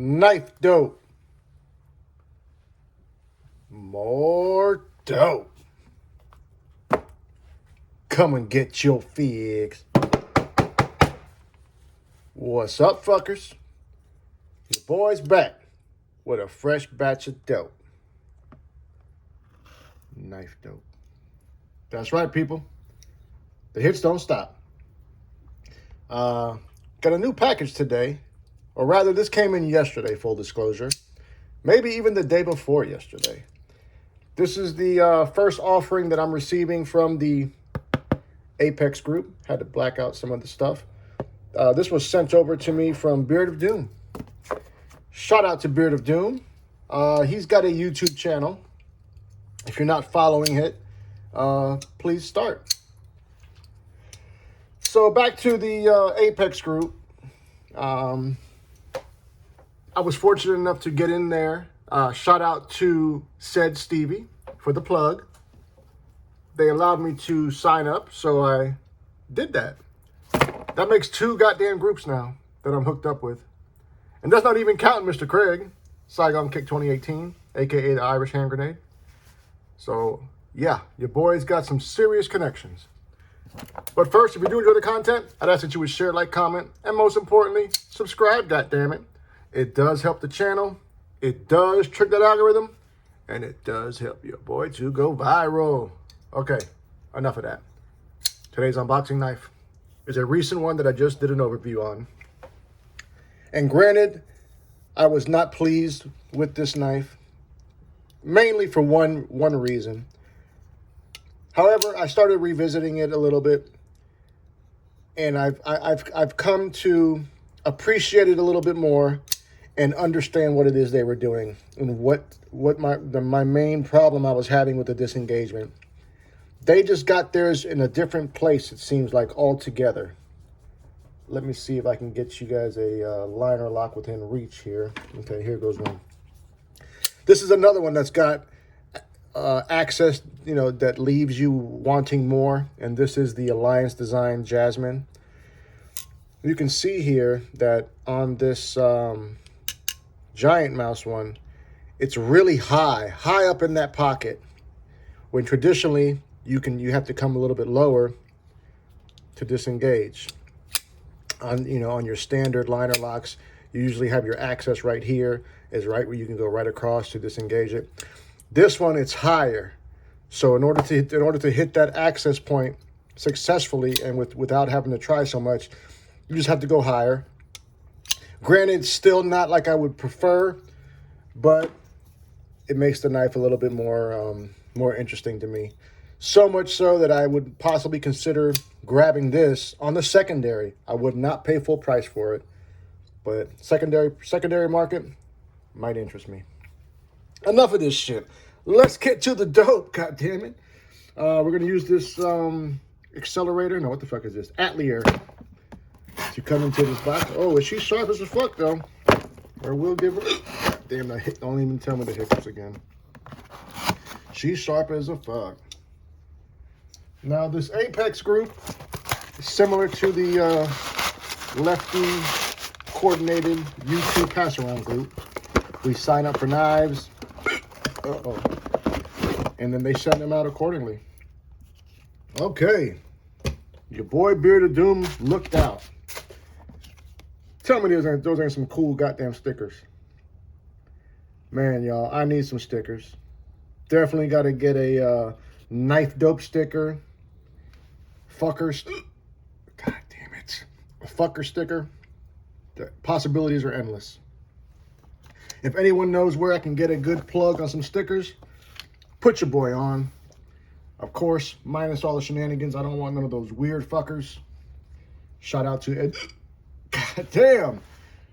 KnifeDope. More dope. Come and get your fix. What's up, fuckers? Your boy's back with a fresh batch of dope. KnifeDope. That's right, people. The hits don't stop. Got a new package today. Or rather, this came in yesterday, full disclosure. Maybe even the day before yesterday. This is the first offering that I'm receiving from the Apex group. Had to black out some of the stuff. This was sent over to me from Beard of Doom. Shout out to Beard of Doom. He's got a YouTube channel. If you're not following it, please start. So back to the Apex group. I was fortunate enough to get in there. Shout out to said Stevie for the plug. They allowed me to sign up, so I did that. That makes 2 goddamn groups now that I'm hooked up with. And that's not even counting Mr. Craig, Saigon Kick 2018, a.k.a. the Irish Hand Grenade. So, yeah, your boy's got some serious connections. But first, if you do enjoy the content, I'd ask that you would share, like, comment, and most importantly, subscribe, goddammit. It does help the channel. It does trick that algorithm. And it does help your boy to go viral. Okay, enough of that. Today's unboxing knife is a recent one that I just did an overview on. And granted, I was not pleased with this knife, mainly for one reason. However, I started revisiting it a little bit, and I've come to appreciate it a little bit more and understand what it is they were doing and what my main problem I was having with the disengagement. They just got theirs in a different place, it seems like, altogether. Let me see if I can get you guys a liner lock within reach here. Okay, here goes one. This is another one that's got access, that leaves you wanting more. And this is the Alliance Design Jasmine. You can see here that on this giant mouse one, it's really high up in that pocket. When traditionally you have to come a little bit lower to disengage. On your standard liner locks, you usually have your access right here, is right where you can go right across to disengage it. This one, it's higher. So in order to hit that access point successfully and without having to try so much, you just have to go higher. Granted, still not like I would prefer, but it makes the knife a little bit more interesting to me. So much so that I would possibly consider grabbing this on the secondary. I would not pay full price for it, but secondary market might interest me. Enough of this shit. Let's get to the dope, goddammit. We're going to use this accelerator. No, what the fuck is this? Atelier. To come into this box. Oh, is she sharp as a fuck, though? Or we'll give her... Damn, don't even tell me the hiccups again. She's sharp as a fuck. Now, this Apex group is similar to the lefty coordinated YouTube pass-around group. We sign up for knives. And then they send them out accordingly. Okay. Your boy Beard of Doom looked out. Tell me those ain't some cool goddamn stickers. Man, y'all, I need some stickers. Definitely got to get a KnifeDope sticker. Fuckers. God damn it. A fucker sticker. The possibilities are endless. If anyone knows where I can get a good plug on some stickers, put your boy on. Of course, minus all the shenanigans. I don't want none of those weird fuckers. Shout out to Ed. God damn.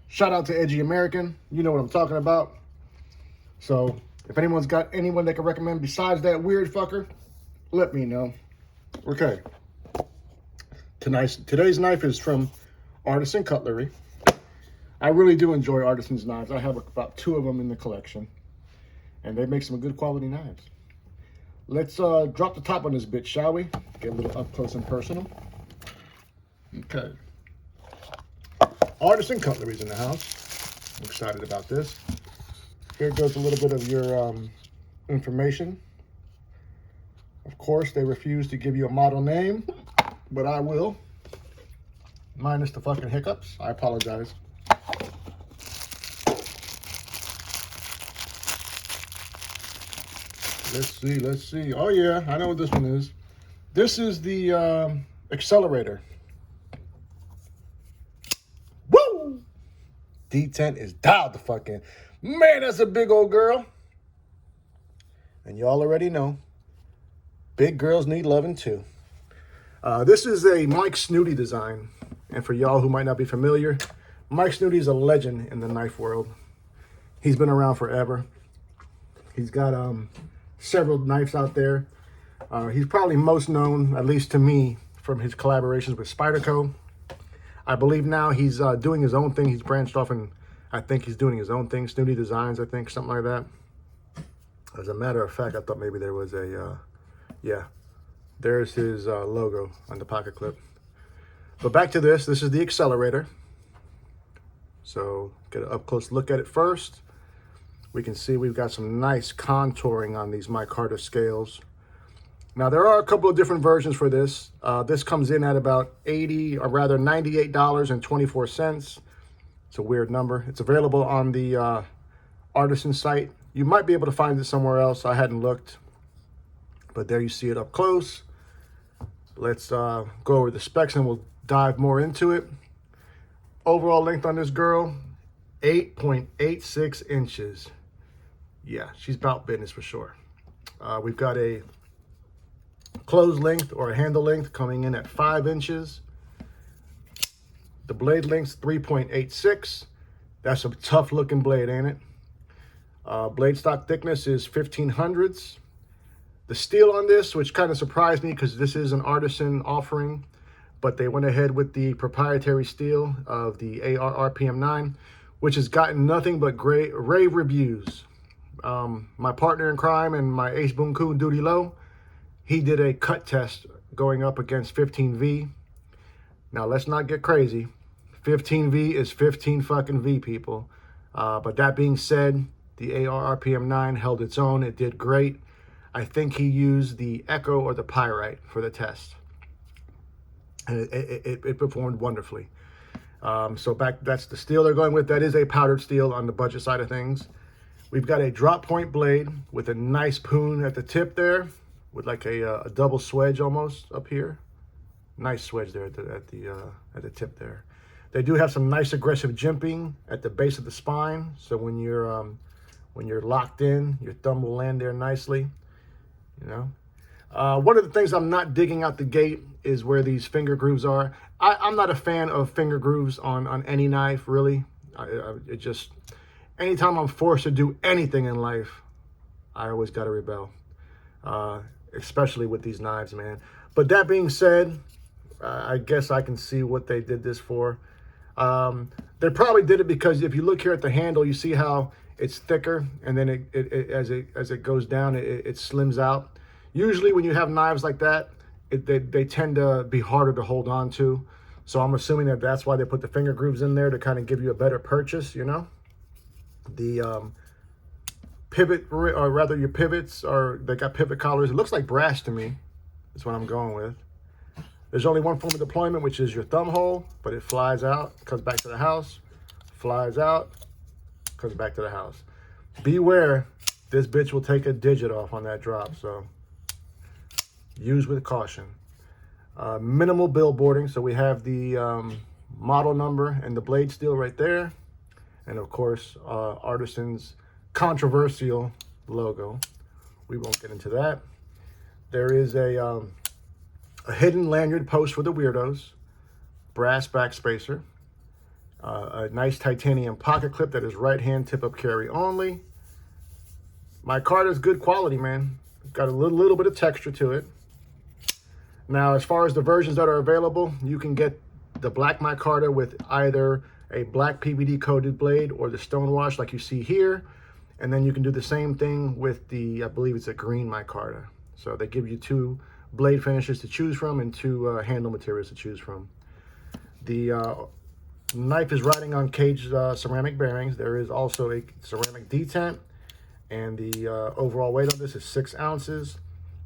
Shout out to Edgy American. You know what I'm talking about. So, if anyone's got anyone they can recommend besides that weird fucker, let me know. Okay. Today's knife is from Artisan Cutlery. I really do enjoy Artisan's knives. I have about 2 of them in the collection. And they make some good quality knives. Let's drop the top on this bitch, shall we? Get a little up close and personal. Okay. Artisan Cutlery's in the house. I'm excited about this. Here goes a little bit of your information. Of course, they refuse to give you a model name, but I will. Minus the fucking hiccups. I apologize. Let's see. Oh yeah, I know what this one is. This is the accelerator. Woo! D10 is dialed the fuck in. Man, that's a big old girl. And y'all already know, big girls need loving too. This is a Mike Snooty design. And for y'all who might not be familiar, Mike Snooty is a legend in the knife world. He's been around forever. He's got several knives out there. He's probably most known, at least to me, from his collaborations with Spyderco. I believe now he's doing his own thing. He's branched off, and I think he's doing his own thing. Snooty Designs, I think, something like that. As a matter of fact, I thought maybe there was a, yeah, there's his logo on the pocket clip. But back to this. This is the accelerator. So get an up-close look at it first. We can see we've got some nice contouring on these micarta scales. Now, there are a couple of different versions for this. This comes in at about $98.24. It's a weird number. It's available on the Artisan site. You might be able to find it somewhere else. I hadn't looked. But there you see it up close. Let's go over the specs and we'll dive more into it. Overall length on this girl, 8.86 inches. Yeah, she's about business for sure. We've got a closed length or a handle length coming in at 5 inches. The blade length's 3.86. That's a tough looking blade, ain't it? Blade stock thickness is 1500s. The steel on this, which kind of surprised me because this is an Artisan offering, but they went ahead with the proprietary steel of the AR RPM9, which has gotten nothing but great rave reviews. My partner in crime and my ace boom coon Duty Low, he did a cut test going up against 15V. Now let's not get crazy. 15V is 15 fucking V, people. But that being said, the AR RPM9 held its own. It did great. I think he used the Echo or the Pyrite for the test. And it performed wonderfully. So that's the steel they're going with. That is a powdered steel on the budget side of things. We've got a drop point blade with a nice poon at the tip there, with like a double swedge almost up here. Nice swedge there at the tip there. They do have some nice aggressive jimping at the base of the spine. So when you're locked in, your thumb will land there nicely. You know. One of the things I'm not digging out the gate is where these finger grooves are. I'm not a fan of finger grooves on any knife, really. It just, anytime I'm forced to do anything in life, I always got to rebel, especially with these knives, man. But that being said, I guess I can see what they did this for. They probably did it because if you look here at the handle, you see how it's thicker, and then as it goes down, it slims out. Usually when you have knives like that, they tend to be harder to hold on to. So I'm assuming that that's why they put the finger grooves in there, to kind of give you a better purchase, you know? The pivot, or rather your pivots, they got pivot collars. It looks like brass to me. That's what I'm going with. There's only one form of deployment, which is your thumb hole, but it flies out, comes back to the house, flies out, comes back to the house. Beware, this bitch will take a digit off on that drop, so use with caution. Minimal billboarding, so we have the model number and the blade steel right there, and of course Artisan's controversial logo. We won't get into that. There is a hidden lanyard post for the weirdos, brass back spacer, a nice titanium pocket clip that is right hand tip up carry only. Micarta is good quality, man. Got a little bit of texture to it. Now, as far as the versions that are available, you can get the black micarta with either a black PVD coated blade or the stonewash like you see here. And then you can do the same thing with the, I believe it's a green micarta. So they give you 2 blade finishes to choose from and 2 handle materials to choose from. The The knife is riding on caged ceramic bearings. There is also a ceramic detent, and the overall weight of this is 6 ounces.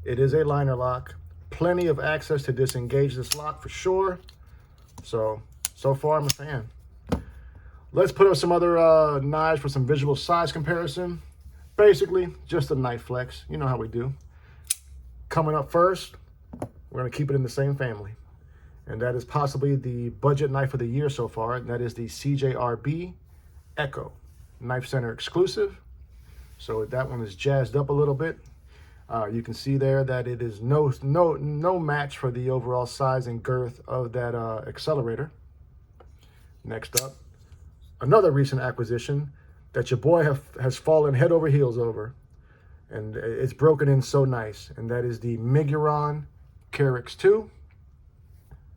It is a liner lock. Plenty of access to disengage this lock for sure. So far I'm a fan. Let's put up some other knives for some visual size comparison. Basically, just a knife flex. You know how we do. Coming up first, we're going to keep it in the same family. And that is possibly the budget knife of the year so far. And that is the CJRB Echo. Knife Center exclusive. So that one is jazzed up a little bit. You can see there that it is no match for the overall size and girth of that accelerator. Next up, another recent acquisition that your boy has fallen head over heels over. And it's broken in so nice. And that is the Miguron Carex 2.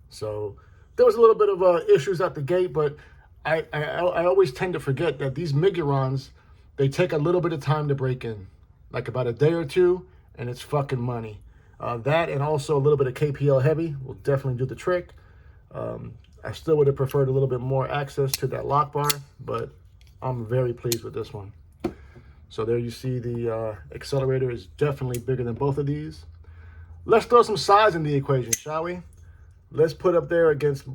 So there was a little bit of issues at the gate, but I always tend to forget that these Migurons, they take a little bit of time to break in. Like about a day or two, and it's fucking money. That and also a little bit of KPL heavy will definitely do the trick. I still would have preferred a little bit more access to that lock bar, but I'm very pleased with this one. So there you see the accelerator is definitely bigger than both of these. Let's throw some size in the equation, shall we? Let's put up there against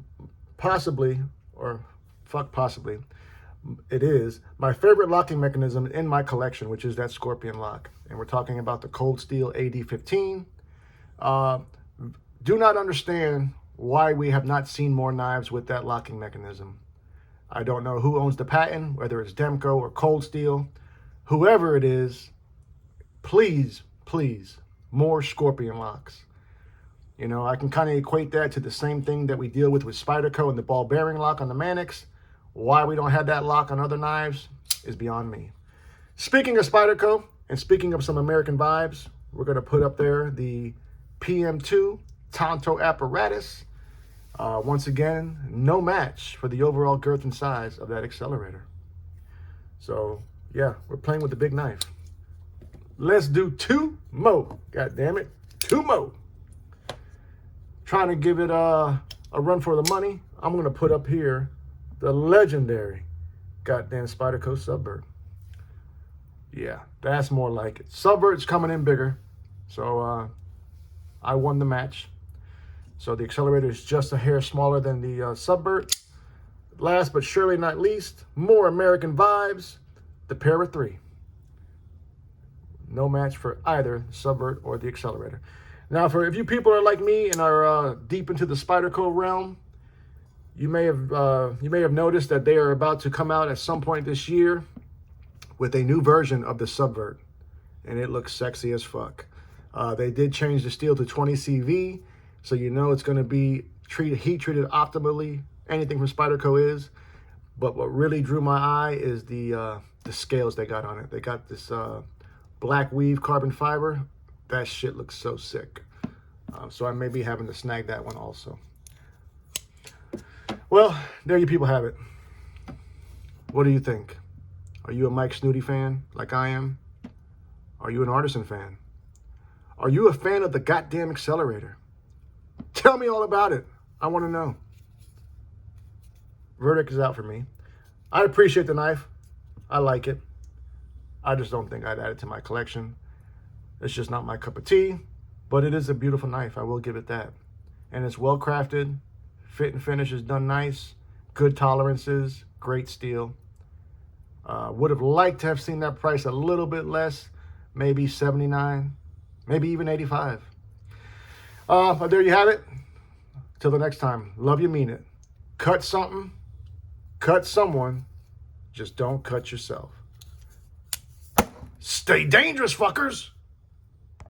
possibly, or fuck possibly, it is my favorite locking mechanism in my collection, which is that Scorpion lock. And we're talking about the Cold Steel AD15. Do not understand why we have not seen more knives with that locking mechanism. I don't know who owns the patent, whether it's Demco or Cold Steel. Whoever it is, please, please, more Scorpion locks. You know, I can kind of equate that to the same thing that we deal with Spyderco and the ball bearing lock on the Manix. Why we don't have that lock on other knives is beyond me. Speaking of Spyderco, and speaking of some American vibes, we're going to put up there the PM2 Tonto apparatus. Once again, no match for the overall girth and size of that accelerator. So, yeah, we're playing with the big knife. Let's do 2 more. God damn it. 2 more. Trying to give it a run for the money. I'm going to put up here the legendary goddamn Spyderco Subvert. Yeah, that's more like it. Subvert's coming in bigger. So I won the match. So the accelerator is just a hair smaller than the Subvert. Last but surely not least, more American vibes, the Para 3. No match for either Subvert or the accelerator. Now, if you people are like me and are deep into the Spyderco realm, you may have noticed that they are about to come out at some point this year with a new version of the Subvert, and it looks sexy as fuck. They did change the steel to 20 CV, so you know it's going to be heat treated optimally. Anything from Spyderco is, but what really drew my eye is the scales they got on it. They got this black weave carbon fiber. That shit looks so sick. So I may be having to snag that one also. Well, there you people have it. What do you think? Are you a Mike Snooty fan like I am? Are you an Artisan fan? Are you a fan of the goddamn accelerator? Tell me all about it. I want to know. Verdict is out for me. I appreciate the knife. I like it. I just don't think I'd add it to my collection. It's just not my cup of tea, but it is a beautiful knife. I will give it that. And it's well crafted. Fit and finish is done nice. Good tolerances. Great steel. Would have liked to have seen that price a little bit less. Maybe 79. Maybe even 85. But there you have it. Till the next time. Love you, mean it. Cut something. Cut someone. Just don't cut yourself. Stay dangerous, fuckers.